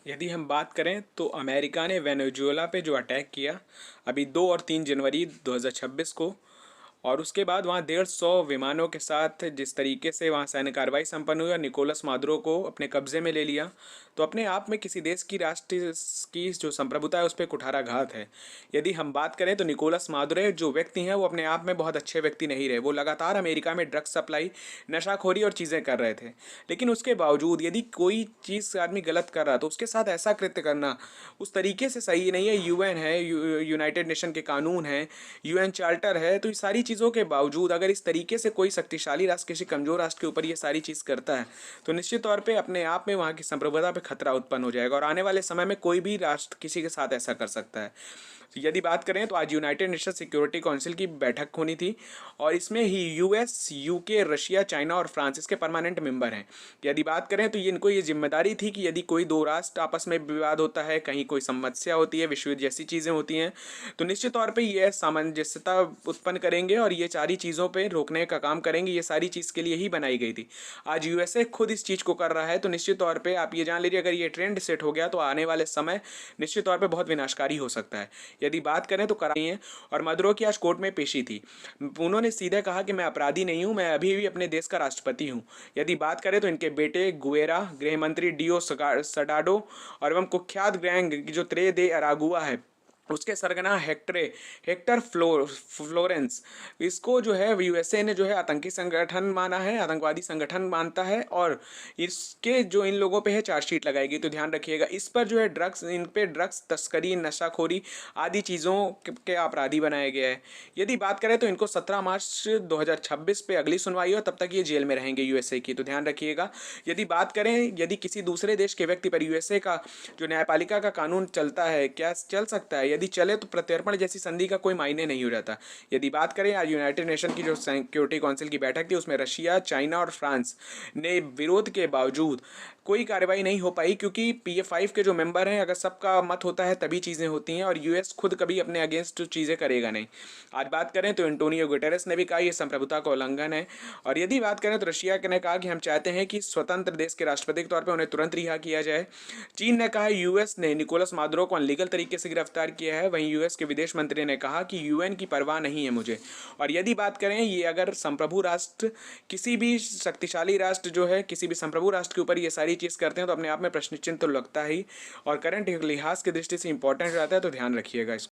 यदि हम बात करें तो अमेरिका ने वेनेजुएला पे जो अटैक किया अभी 2 और 3 जनवरी 2026 को, और उसके बाद वहाँ 150 विमानों के साथ जिस तरीके से वहाँ सैन्य कार्रवाई संपन्न हुई और निकोलस मादुरो को अपने कब्जे में ले लिया, तो अपने आप में किसी देश की राष्ट्र की जो संप्रभुता है उस पर कुठाराघात है। यदि हम बात करें तो निकोलस मादुरो जो व्यक्ति हैं वो अपने आप में बहुत अच्छे व्यक्ति नहीं रहे। वो लगातार अमेरिका में ड्रग्स सप्लाई, नशाखोरी और चीज़ें कर रहे थे, लेकिन उसके बावजूद यदि कोई चीज़ आदमी गलत कर रहा तो उसके साथ ऐसा कृत्य करना उस तरीके से सही नहीं है। यूएन है, यूनाइटेड नेशन के कानून हैं, यूएन चार्टर है, तो ये सारी चीज़ों के बावजूद अगर इस तरीके से कोई शक्तिशाली राष्ट्र किसी कमज़ोर राष्ट्र के ऊपर ये सारी चीज़ करता है तो निश्चित तौर पे अपने आप में वहाँ की संप्रभुता पे खतरा उत्पन्न हो जाएगा, और आने वाले समय में कोई भी राष्ट्र किसी के साथ ऐसा कर सकता है। यदि बात करें तो आज यूनाइटेड नेशन सिक्योरिटी काउंसिल की बैठक होनी थी, और इसमें ही यूएस, यूके, रशिया, चाइना और फ्रांस इसके परमानेंट मेंबर हैं। यदि बात करें तो इनको ये जिम्मेदारी थी कि यदि कोई दो राष्ट्र आपस में विवाद होता है, कहीं कोई समस्या होती है, विश्व युद्ध जैसी चीज़ें होती हैं, तो निश्चित तौर पे ये सामंजस्यता उत्पन्न करेंगे और ये सारी चीज़ों पे रोकने का काम करेंगे। ये सारी चीज़ के लिए ही बनाई गई थी। आज यूएसए खुद इस चीज़ को कर रहा है, तो निश्चित तौर पे आप ये जान लीजिए अगर ये ट्रेंड सेट हो गया तो आने वाले समय निश्चित तौर पे बहुत विनाशकारी हो सकता है। यदि बात करें तो कराई है, और मदुरो की आज कोर्ट में पेशी थी। उन्होंने सीधे कहा कि मैं अपराधी नहीं हूं, मैं अभी भी अपने देश का राष्ट्रपति हूं। यदि बात करें तो इनके बेटे गुएरा, गृह मंत्री डियो सडाडो और एवं कुख्यात गैंग जो त्रे दे अरागुआ है उसके सरगना हेक्टर फ्लोरेंस, इसको जो है यूएसए ने जो है आतंकी संगठन माना है, आतंकवादी संगठन मानता है, और इसके जो इन लोगों पे है चार्जशीट लगाएगी। तो ध्यान रखिएगा इस पर जो है इन पे ड्रग्स तस्करी, नशाखोरी आदि चीज़ों के अपराधी बनाया गया है। यदि बात करें तो इनको 17 मार्च 2026 पे अगली सुनवाई हो, तब तक ये जेल में रहेंगे यूएसए की, तो ध्यान रखिएगा। यदि बात करें यदि किसी दूसरे देश के व्यक्ति पर यूएसए का जो न्यायपालिका का कानून चलता है, क्या चल सकता है, यदि चले तो प्रत्यर्पण जैसी संधि का कोई मायने नहीं हो जाता। यदि बात करें आज यूनाइटेड नेशन की जो सिक्योरिटी काउंसिल की बैठक थी उसमें रशिया, चाइना और फ्रांस ने विरोध के बावजूद कोई कार्रवाई नहीं हो पाई, क्योंकि PA5 के जो मेंबर हैं अगर सबका मत होता है तभी चीज़ें होती हैं, और यूएस खुद कभी अपने अगेंस्ट चीज़ें करेगा नहीं। आज बात करें तो एंटोनियो गुटेरेस ने भी कहा यह संप्रभुता का उल्लंघन है। और यदि बात करें तो रशिया ने कहा कि हम चाहते हैं कि स्वतंत्र देश के राष्ट्रपति के तौर पर उन्हें तुरंत रिहा किया जाए। चीन ने कहा यूएस ने निकोलस मादुरो को अनलीगल तरीके से गिरफ्तार किया है। वहीं यूएस के विदेश मंत्री ने कहा कि यूएन की परवाह नहीं है मुझे। और यदि बात करें ये अगर संप्रभु राष्ट्र किसी भी शक्तिशाली राष्ट्र जो है किसी भी संप्रभु राष्ट्र के ऊपर ये सारी चीज़ करते हैं तो अपने आप में प्रश्न चिन्ह तो लगता ही, और करंट लिहाज की दृष्टि से इंपॉर्टेंट रहता है, तो ध्यान रखिएगा इसको।